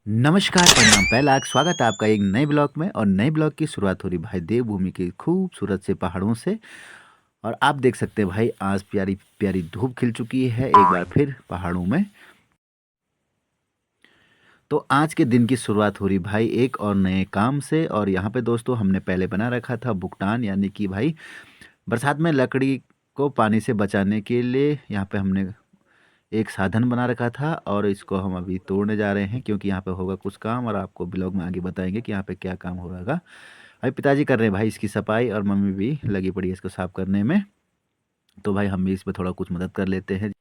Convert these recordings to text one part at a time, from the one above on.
नमस्कार, प्रणाम, पहला स्वागत है आपका एक नए ब्लॉग में। और नए ब्लॉग की शुरुआत हो रही भाई देवभूमि के खूबसूरत से पहाड़ों से। और आप देख सकते हैं भाई आज प्यारी प्यारी धूप खिल चुकी है एक बार फिर पहाड़ों में। तो आज के दिन की शुरुआत हो रही भाई एक और नए काम से। और यहाँ पे दोस्तों हमने पहले बना रखा था बुकटान, यानी कि भाई बरसात में लकड़ी को पानी से बचाने के लिए यहाँ पे हमने एक साधन बना रखा था। और इसको हम अभी तोड़ने जा रहे हैं क्योंकि यहाँ पे होगा कुछ काम और आपको ब्लॉग में आगे बताएंगे कि यहाँ पे क्या काम हो रहा है। भाई पिताजी कर रहे हैं भाई इसकी सफाई और मम्मी भी लगी पड़ी है इसको साफ करने में। तो भाई हम भी इसमें थोड़ा कुछ मदद कर लेते हैं।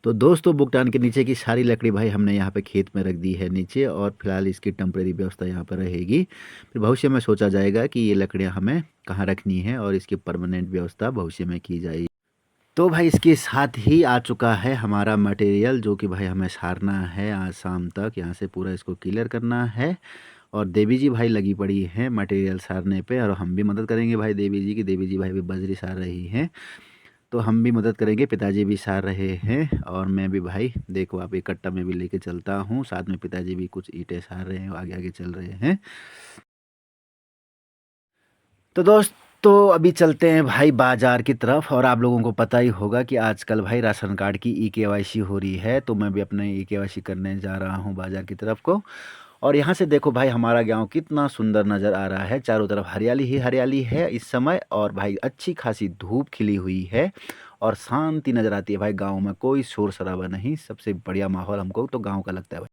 तो दोस्तों बुकटान के नीचे की सारी लकड़ी भाई हमने यहाँ पे खेत में रख दी है नीचे, और फिलहाल इसकी टेम्परेरी व्यवस्था यहाँ पर रहेगी। फिर भविष्य में सोचा जाएगा कि ये लकड़ियाँ हमें कहाँ रखनी है और इसकी परमानेंट व्यवस्था भविष्य में की जाएगी। तो भाई इसके साथ ही आ चुका है हमारा मटेरियल, जो कि भाई हमें सारना है आज शाम तक। यहाँ से पूरा इसको क्लियर करना है। और देवी जी भाई लगी पड़ी हैं मटेरियल सारने पे, और हम भी मदद करेंगे भाई देवी जी की। देवी जी भाई भी बजरी सार रही हैं, तो हम भी मदद करेंगे। पिताजी भी सार रहे हैं और मैं भी भाई देखो आप एक कट्टा में भी लेके चलता हूँ। साथ में पिताजी भी कुछ ईंटें सार रहे हैं, आगे आगे चल रहे हैं। तो दोस्तों अभी चलते हैं भाई बाजार की तरफ। और आप लोगों को पता ही होगा कि आजकल भाई राशन कार्ड की ई-केवाईसी हो रही है, तो मैं भी अपने ई-केवाईसी करने जा रहा हूँ बाजार की तरफ को। और यहाँ से देखो भाई हमारा गांव कितना सुंदर नज़र आ रहा है, चारों तरफ हरियाली ही हरियाली है इस समय। और भाई अच्छी खासी धूप खिली हुई है और शांति नज़र आती है भाई। गांव में कोई शोर शराबा नहीं, सबसे बढ़िया माहौल हमको तो गांव का लगता है भाई।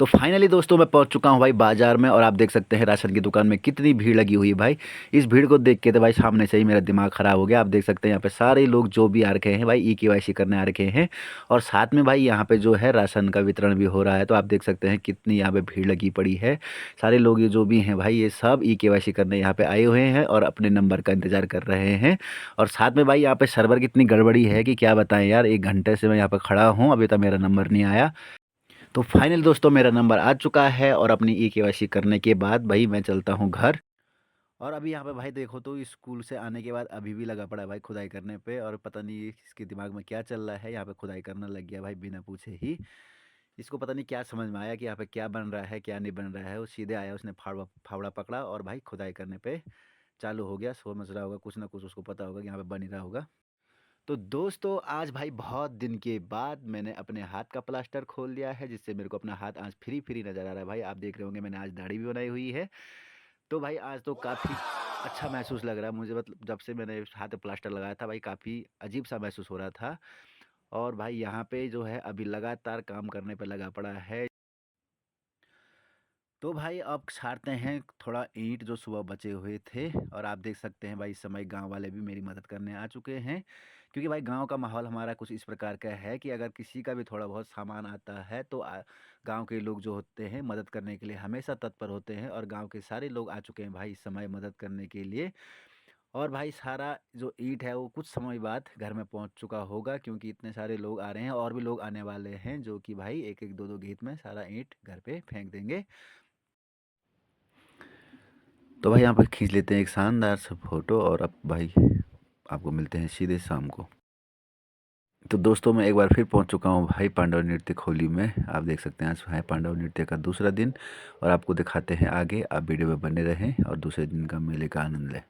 तो फाइनली दोस्तों मैं पहुंच चुका हूं भाई बाजार में, और आप देख सकते हैं राशन की दुकान में कितनी भीड़ लगी हुई है भाई। इस भीड़ को देख के तो भाई सामने से ही मेरा दिमाग ख़राब हो गया। आप देख सकते हैं यहाँ पे सारे लोग जो भी आ रखे हैं भाई ई-केवाईसी करने आ रखे हैं, और साथ में भाई यहाँ पे जो है राशन का वितरण भी हो रहा है। तो आप देख सकते हैं कितनी यहाँ पे भीड़ लगी पड़ी है। सारे लोग ये जो भी हैं भाई ये सब ई-केवाईसी करने यहाँ पे आए हुए हैं और अपने नंबर का इंतज़ार कर रहे हैं। और साथ में भाई यहाँ पे सर्वर की इतनी गड़बड़ी है कि क्या बताएं यार, 1 घंटे से मैं यहाँ पर खड़ा हूँ, अभी तक मेरा नंबर नहीं आया। तो फाइनल दोस्तों मेरा नंबर आ चुका है, और अपनी ई-केवाईसी करने के बाद भाई मैं चलता हूँ घर। और अभी यहाँ पे भाई देखो तो स्कूल से आने के बाद अभी भी लगा पड़ा है भाई खुदाई करने पे। और पता नहीं इसके दिमाग में क्या चल रहा है, यहाँ पे खुदाई करने लग गया भाई बिना पूछे ही। इसको पता नहीं क्या समझ में आया कि यहाँ पे क्या बन रहा है क्या नहीं बन रहा है। वो सीधे आया, उसने फावड़ा फावड़ा पकड़ा और भाई खुदाई करने पे चालू हो गया। समझ रहा होगा कुछ ना कुछ, उसको पता होगा कि यहाँ पे बन ही रहा होगा। तो दोस्तों आज भाई बहुत दिन के बाद मैंने अपने हाथ का प्लास्टर खोल लिया है, जिससे मेरे को अपना हाथ आज फ्री फ्री नज़र आ रहा है भाई। आप देख रहे होंगे मैंने आज दाढ़ी भी बनाई हुई है। तो भाई आज तो काफ़ी अच्छा महसूस लग रहा है मुझे। मतलब जब से मैंने हाथ पे प्लास्टर लगाया था भाई काफ़ी अजीब सा महसूस हो रहा था। और भाई यहाँ पे जो है अभी लगातार काम करने पे लगा पड़ा है। तो भाई अब छाड़ते हैं थोड़ा ईंट जो सुबह बचे हुए थे। और आप देख सकते हैं भाई इस समय गांव वाले भी मेरी मदद करने आ चुके हैं, क्योंकि भाई गांव का माहौल हमारा कुछ इस प्रकार का है कि अगर किसी का भी थोड़ा बहुत सामान आता है तो गांव के लोग जो होते हैं मदद करने के लिए हमेशा तत्पर होते हैं। और गांव के सारे लोग आ चुके हैं भाई इस समय मदद करने के लिए। और भाई सारा जो ईंट है वो कुछ समय बाद घर में पहुंच चुका होगा, क्योंकि इतने सारे लोग आ रहे हैं और भी लोग आने वाले हैं, जो कि भाई एक एक दो दो गीत में सारा ईंट घर पे फेंक देंगे। तो भाई यहाँ पर खींच लेते हैं एक शानदार सा फोटो, और अब भाई आपको मिलते हैं सीधे शाम को। तो दोस्तों मैं एक बार फिर पहुंच चुका हूं भाई पांडव नृत्य खोली में। आप देख सकते हैं आज है पांडव नृत्य का दूसरा दिन, और आपको दिखाते हैं आगे। आप वीडियो में बने रहें और दूसरे दिन का मेले का आनंद लें।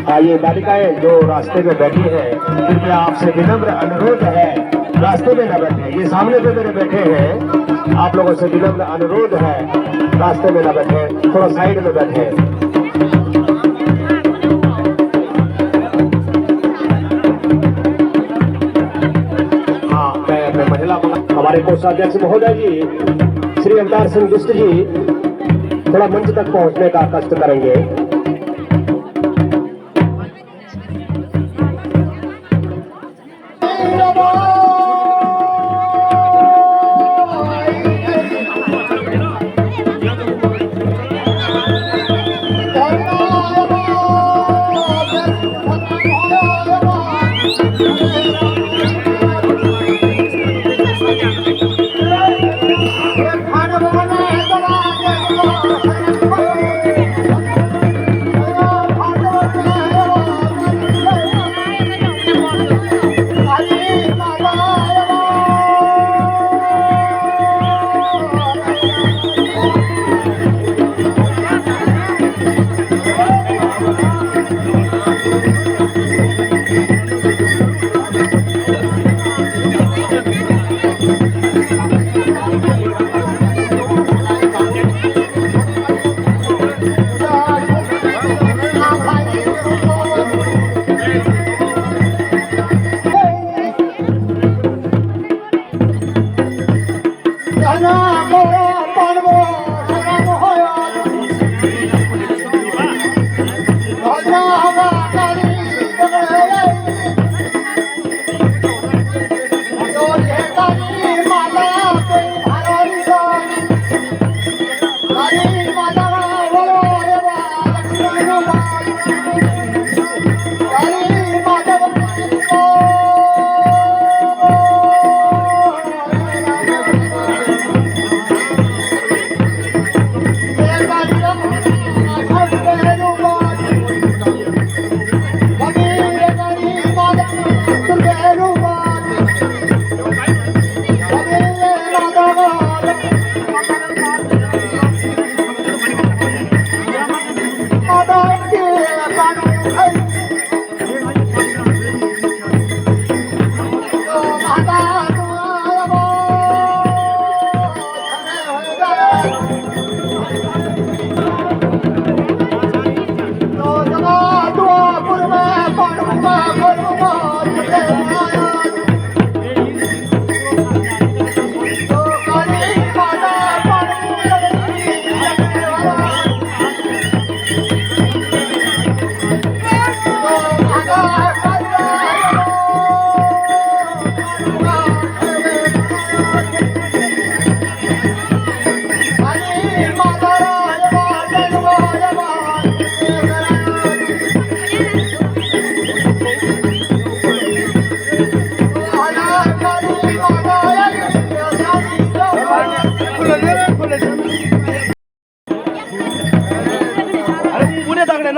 आइए बालिकाएं जो रास्ते में बैठी है, कृपया आपसे विनम्र अनुरोध है रास्ते में न बैठे। ये सामने पे मेरे बैठे हैं, आप लोगों से विनम्र अनुरोध है रास्ते में न बैठे, थोड़ा साइड में बैठे। हाँ मैं महिला हमारे कोषाध्यक्ष महोदय जी श्री अवतार सिंह दुष्ट जी थोड़ा मंच तक पहुंचने का कष्ट करेंगे।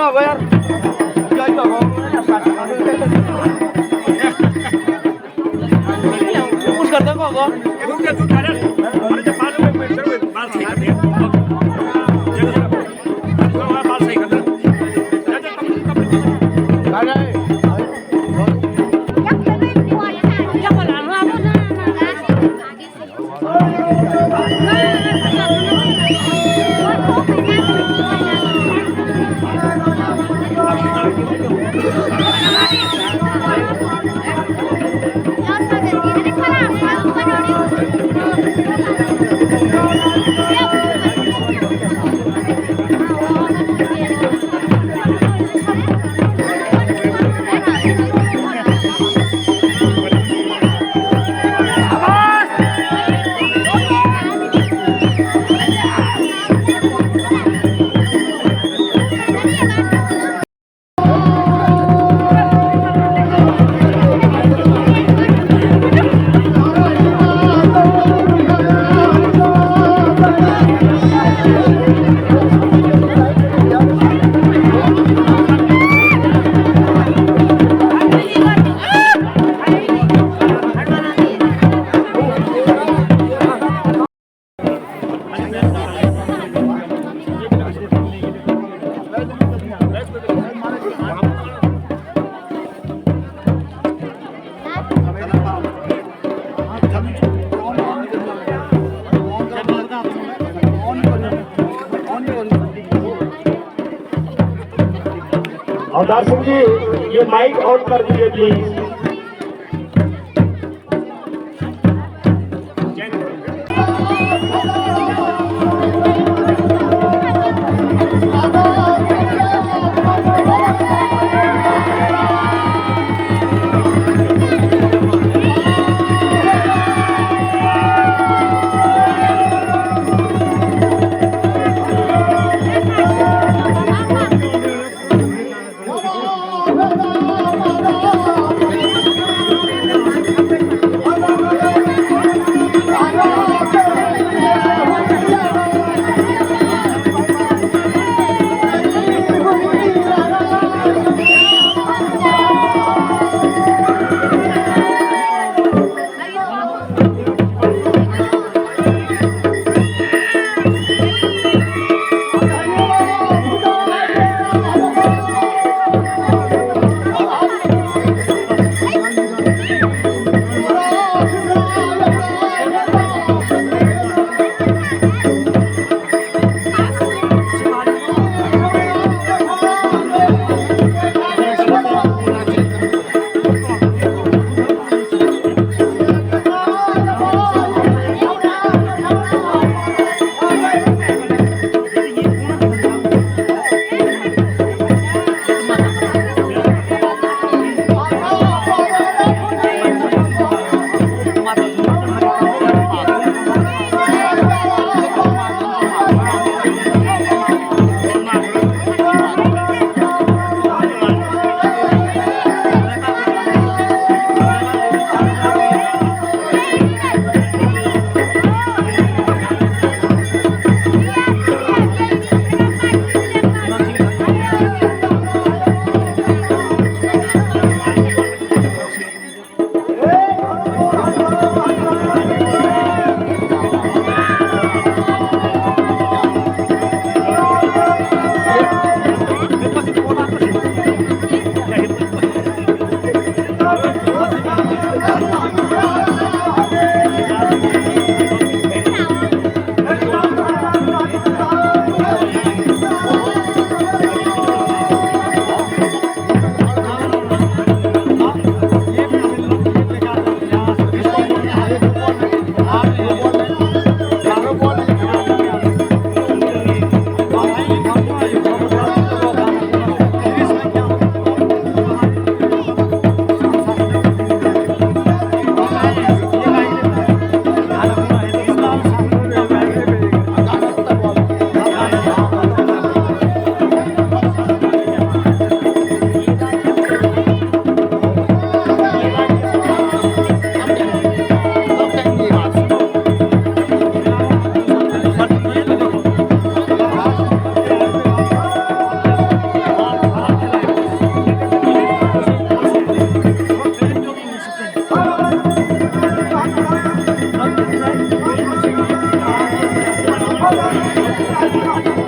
होगा यार क्या ही होगा कुछ करते होगा अवतार सिंह जी ये माइक ऑन कर दीजिए प्लीज। है